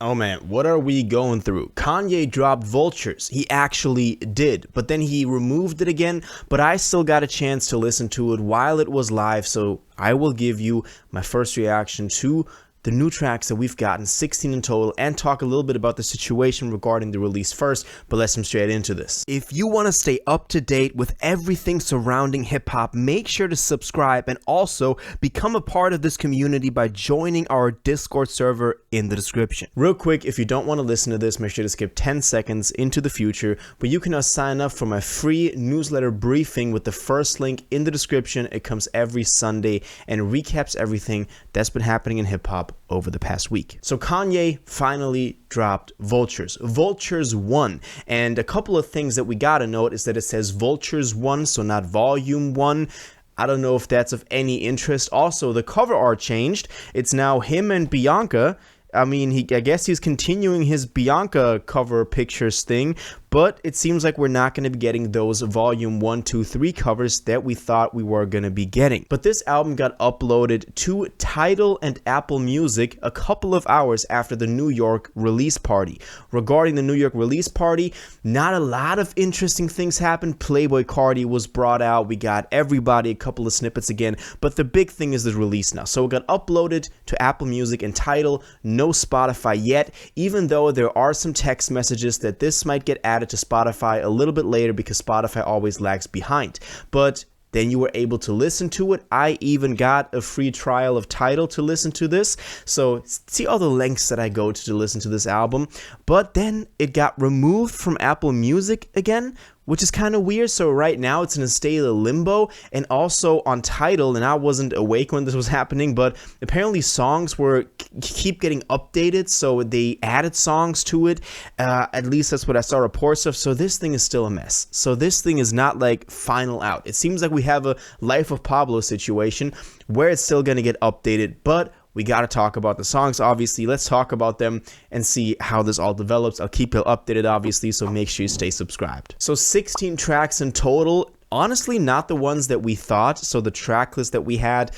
Oh man, what are we going through? Kanye dropped Vultures. He actually did, but then he removed it again, but I still got a chance to listen to it while it was live, so I will give you my first reaction to the new tracks that we've gotten, 16 in total, and talk a little bit about the situation regarding the release first, but let's jump straight into this. If you want to stay up to date with everything surrounding hip-hop, make sure to subscribe and also become a part of this community by joining our Discord server in the description. Real quick, if you don't want to listen to this, make sure to skip 10 seconds into the future, but you can now sign up for my free newsletter briefing with the first link in the description. It comes every Sunday and recaps everything that's been happening in hip-hop over the past week. So Kanye finally dropped Vultures. Vultures 1. And a couple of things that we gotta note is that it says Vultures 1, so not Volume 1. I don't know if that's of any interest. Also, the cover art changed. It's now him and Bianca. I mean, I guess he's continuing his Bianca cover pictures thing, but it seems like we're not going to be getting those volume 1, 2, 3 covers that we thought we were going to be getting. But this album got uploaded to Tidal and Apple Music a couple of hours after the New York release party. Regarding the New York release party, not a lot of interesting things happened. Playboi Carti was brought out. We got everybody a couple of snippets again, but the big thing is the release now. So it got uploaded to Apple Music and Tidal. No Spotify yet, even though there are some text messages that this might get added to Spotify a little bit later because Spotify always lags behind. But then you were able to listen to it. I even got a free trial of Tidal to listen to this. So see all the lengths that I go to listen to this album. But then it got removed from Apple Music again, which is kind of weird. So right now it's in a state of limbo, and also on Tidal, and I wasn't awake when this was happening, but apparently songs keep getting updated, so they added songs to it. At least that's what I saw reports of. So this thing is still a mess. So this thing is not like final out. It seems like we have a Life of Pablo situation where it's still going to get updated, but we got to talk about the songs, obviously. Let's talk about them and see how this all develops. I'll keep you updated, obviously, so make sure you stay subscribed. So 16 tracks in total. Honestly, not the ones that we thought. So the track list that we had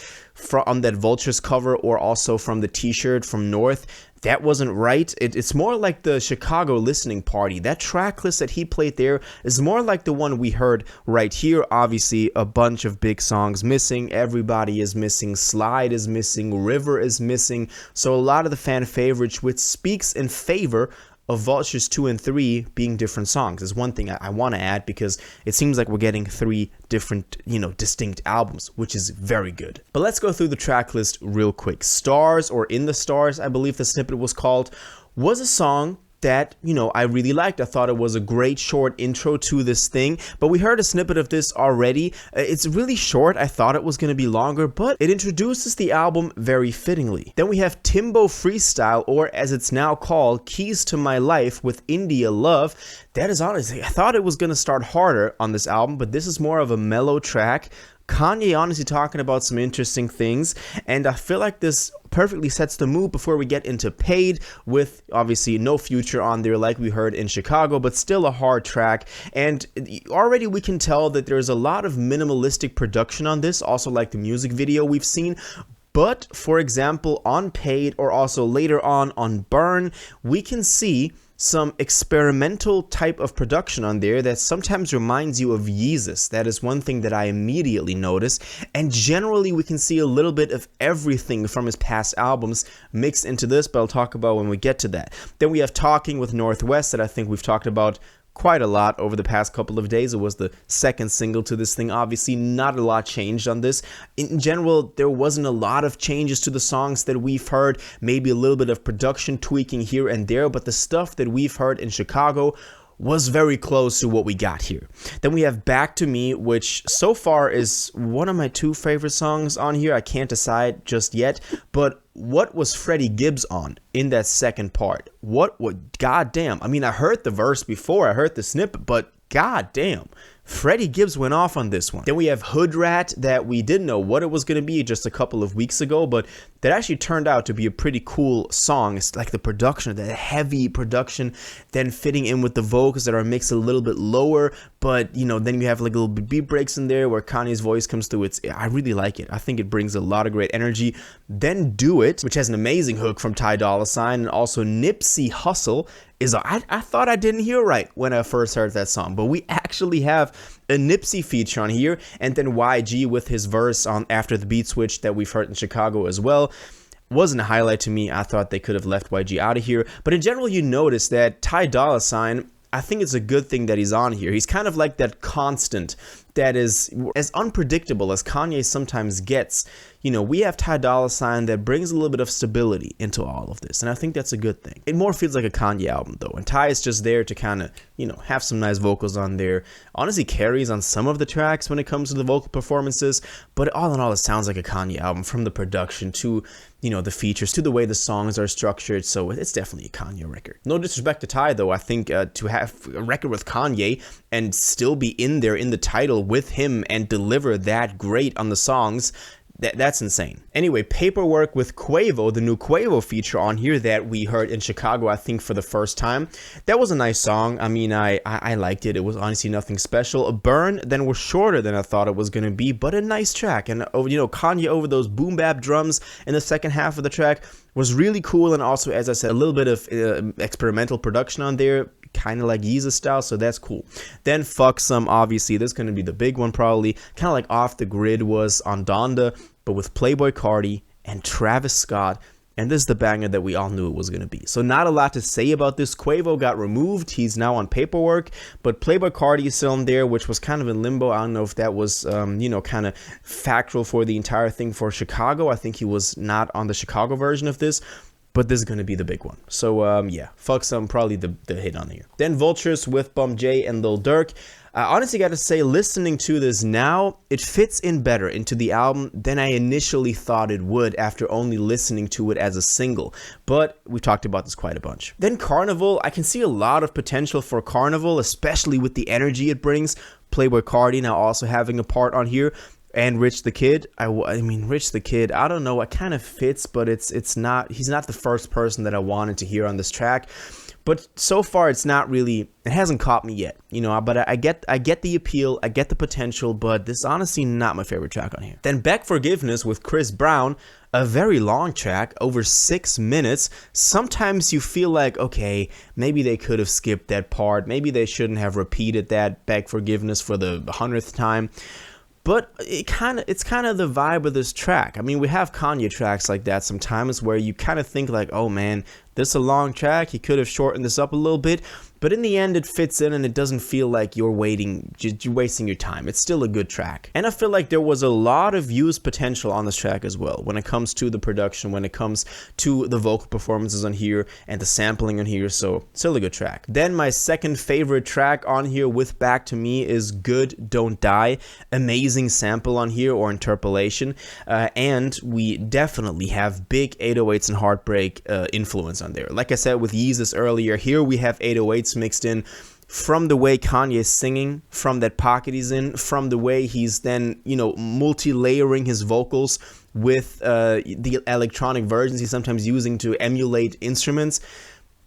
on that Vultures cover, or also from the t-shirt from North, that wasn't right. It's more like the Chicago listening party. That track list that he played there is more like the one we heard right here. Obviously, a bunch of big songs missing. Everybody is missing. Slide is missing. River is missing. So a lot of the fan favorites, which speaks in favor of Vultures 2 and 3 being different songs, is one thing I want to add, because it seems like we're getting 3 different, distinct albums, which is very good. But let's go through the track list real quick. Stars, or In the Stars, I believe the snippet was called, was a song that, I really liked. I thought it was a great short intro to this thing, but we heard a snippet of this already. It's really short. I thought it was going to be longer, but it introduces the album very fittingly. Then we have Timbo Freestyle, or as it's now called, Keys to My Life with India Love. That is honestly, I thought it was going to start harder on this album, but this is more of a mellow track. Kanye honestly talking about some interesting things, and I feel like this perfectly sets the mood before we get into Paid, with obviously no Future on there like we heard in Chicago, but still a hard track. And already we can tell that there's a lot of minimalistic production on this, also like the music video we've seen. But for example, on Paid, or also later on Burn, we can see some experimental type of production on there that sometimes reminds you of Yeezus. That is one thing that I immediately noticed. And generally we can see a little bit of everything from his past albums mixed into this, but I'll talk about when we get to that. Then we have Talking with Northwest, that I think we've talked about quite a lot over the past couple of days. It was the second single to this thing. Obviously, not a lot changed on this. In general, there wasn't a lot of changes to the songs that we've heard. Maybe a little bit of production tweaking here and there, but the stuff that we've heard in Chicago was very close to what we got here. Then we have Back to Me, which so far is one of my 2 favorite songs on here. I can't decide just yet, but what was Freddie Gibbs on in that second part? What goddamn. I mean, I heard the verse before, I heard the snippet, but goddamn, Freddie Gibbs went off on this one. Then we have Hood Rat, that we didn't know what it was going to be just a couple of weeks ago, but that actually turned out to be a pretty cool song. It's like the production, the heavy production, then fitting in with the vocals that are mixed a little bit lower, but you know, then you have like little beat breaks in there where Kanye's voice comes through. I really like it. I think it brings a lot of great energy. Then Do It, which has an amazing hook from Ty Dolla $ign, and also Nipsey Hussle is I thought I didn't hear right when I first heard that song, but we actually have a Nipsey feature on here, and then YG with his verse on After the Beat Switch that we've heard in Chicago as well. Wasn't a highlight to me. I thought they could have left YG out of here, but in general, you notice that Ty Dolla $ign, I think it's a good thing that he's on here. He's kind of like that constant that is as unpredictable as Kanye sometimes gets. You know, we have Ty Dolla $ign that brings a little bit of stability into all of this, and I think that's a good thing. It more feels like a Kanye album though, and Ty is just there to kind of, you know, have some nice vocals on there. Honestly carries on some of the tracks when it comes to the vocal performances, but all in all, it sounds like a Kanye album, from the production to, you know, the features to the way the songs are structured. So it's definitely a Kanye record. No disrespect to Ty though, I think to have a record with Kanye and still be in there in the title with him and deliver that great on the songs, that's insane. Anyway, Paperwork with Quavo, the new Quavo feature on here that we heard in Chicago, I think for the first time. That was a nice song. I mean, I liked it. It was honestly nothing special. A Burn then was shorter than I thought it was going to be, but a nice track. And, you know, Kanye over those boom bap drums in the second half of the track was really cool. And also, as I said, a little bit of experimental production on there, kind of like Yeezus style, so that's cool. Then Fuck Some, obviously, this is going to be the big one probably. Kind of like Off the Grid was on Donda, but with Playboi Carti and Travis Scott, and this is the banger that we all knew it was going to be. So not a lot to say about this. Quavo got removed. He's now on Paperwork, but Playboi Carti is still in there, which was kind of in limbo. I don't know if that was, you know, kind of factual for the entire thing for Chicago. I think he was not on the Chicago version of this, but this is going to be the big one. So, yeah, Fuck Some, probably the hit on here. Then Vultures with Bum J and Lil Durk. I honestly got to say, listening to this now, it fits in better into the album than I initially thought it would after only listening to it as a single. But we've talked about this quite a bunch. Then Carnival, I can see a lot of potential for Carnival, especially with the energy it brings. Playboi Carti now also having a part on here. And Rich the Kid, I mean, Rich the Kid, I don't know, it kind of fits, but it's not, he's not the first person that I wanted to hear on this track. But so far, it's not really, it hasn't caught me yet, you know, but I get the appeal, I get the potential, but this is honestly not my favorite track on here. Then Beg Forgiveness with Chris Brown, a very long track, over 6 minutes. Sometimes you feel like, okay, maybe they could have skipped that part, maybe they shouldn't have repeated that Beg Forgiveness for the 100th time. But it's kind of the vibe of this track. I mean, we have Kanye tracks like that sometimes where you kind of think like, oh man, this is a long track. He could have shortened this up a little bit. But in the end, it fits in and it doesn't feel like you're wasting your time. It's still a good track. And I feel like there was a lot of used potential on this track as well when it comes to the production, when it comes to the vocal performances on here and the sampling on here. So still a good track. Then my second favorite track on here with Back to Me is Good Don't Die. Amazing sample on here, or interpolation. And we definitely have big 808s and Heartbreak influence on there. Like I said with Yeezus earlier, here we have 808s mixed in from the way Kanye is singing, from that pocket he's in, from the way he's then, you know, multi-layering his vocals with the electronic versions he's sometimes using to emulate instruments.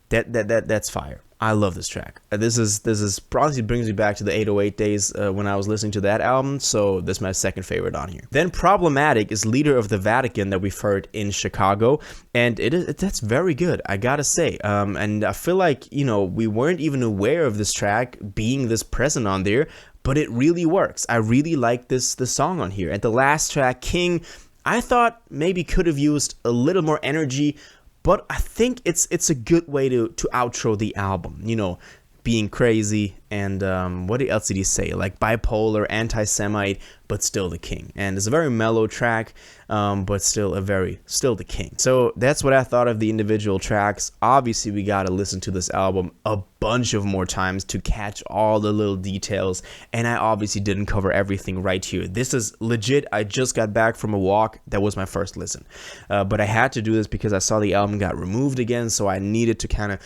That's fire. I love this track. This is honestly brings me back to the 808 days when I was listening to that album. So this is my second favorite on here. Then Problematic is Leader of the Vatican that we've heard in Chicago, and that's very good, I gotta say. And I feel like, you know, we weren't even aware of this track being this present on there, but it really works. I really like this song on here. And the last track, King, I thought maybe could have used a little more energy, but I think it's a good way to outro the album, you know, being crazy and what else did he say? Like bipolar, anti-Semite, but still the king. And it's a very mellow track, but still the king. So that's what I thought of the individual tracks. Obviously, we gotta listen to this album a bunch of more times to catch all the little details. And I obviously didn't cover everything right here. This is legit. I just got back from a walk. That was my first listen. But I had to do this because I saw the album got removed again. So I needed to kind of,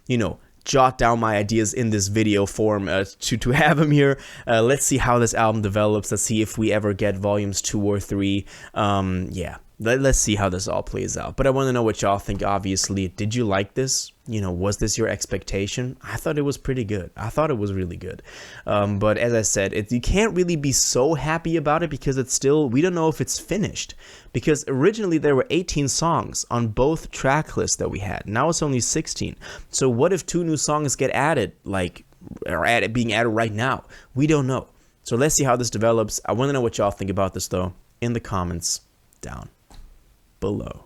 you know, jot down my ideas in this video form to have them here. Let's see how this album develops. Let's see if we ever get volumes 2 or 3. Yeah, let's see how this all plays out. But I want to know what y'all think. Obviously, did you like this? Was this your expectation? I thought it was pretty good. I thought it was really good. But as I said, you can't really be so happy about it because it's still, we don't know if it's finished. Because originally there were 18 songs on both track lists that we had. Now it's only 16. So what if 2 new songs get added, being added right now? We don't know. So let's see how this develops. I want to know what y'all think about this though in the comments down below.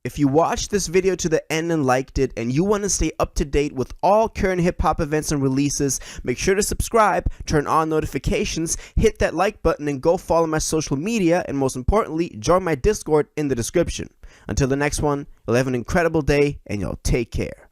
If you watched this video to the end and liked it, and you want to stay up to date with all current hip-hop events and releases, make sure to subscribe, turn on notifications, hit that like button, and go follow my social media, and most importantly, join my Discord in the description. Until the next one, you'll have an incredible day, and y'all take care.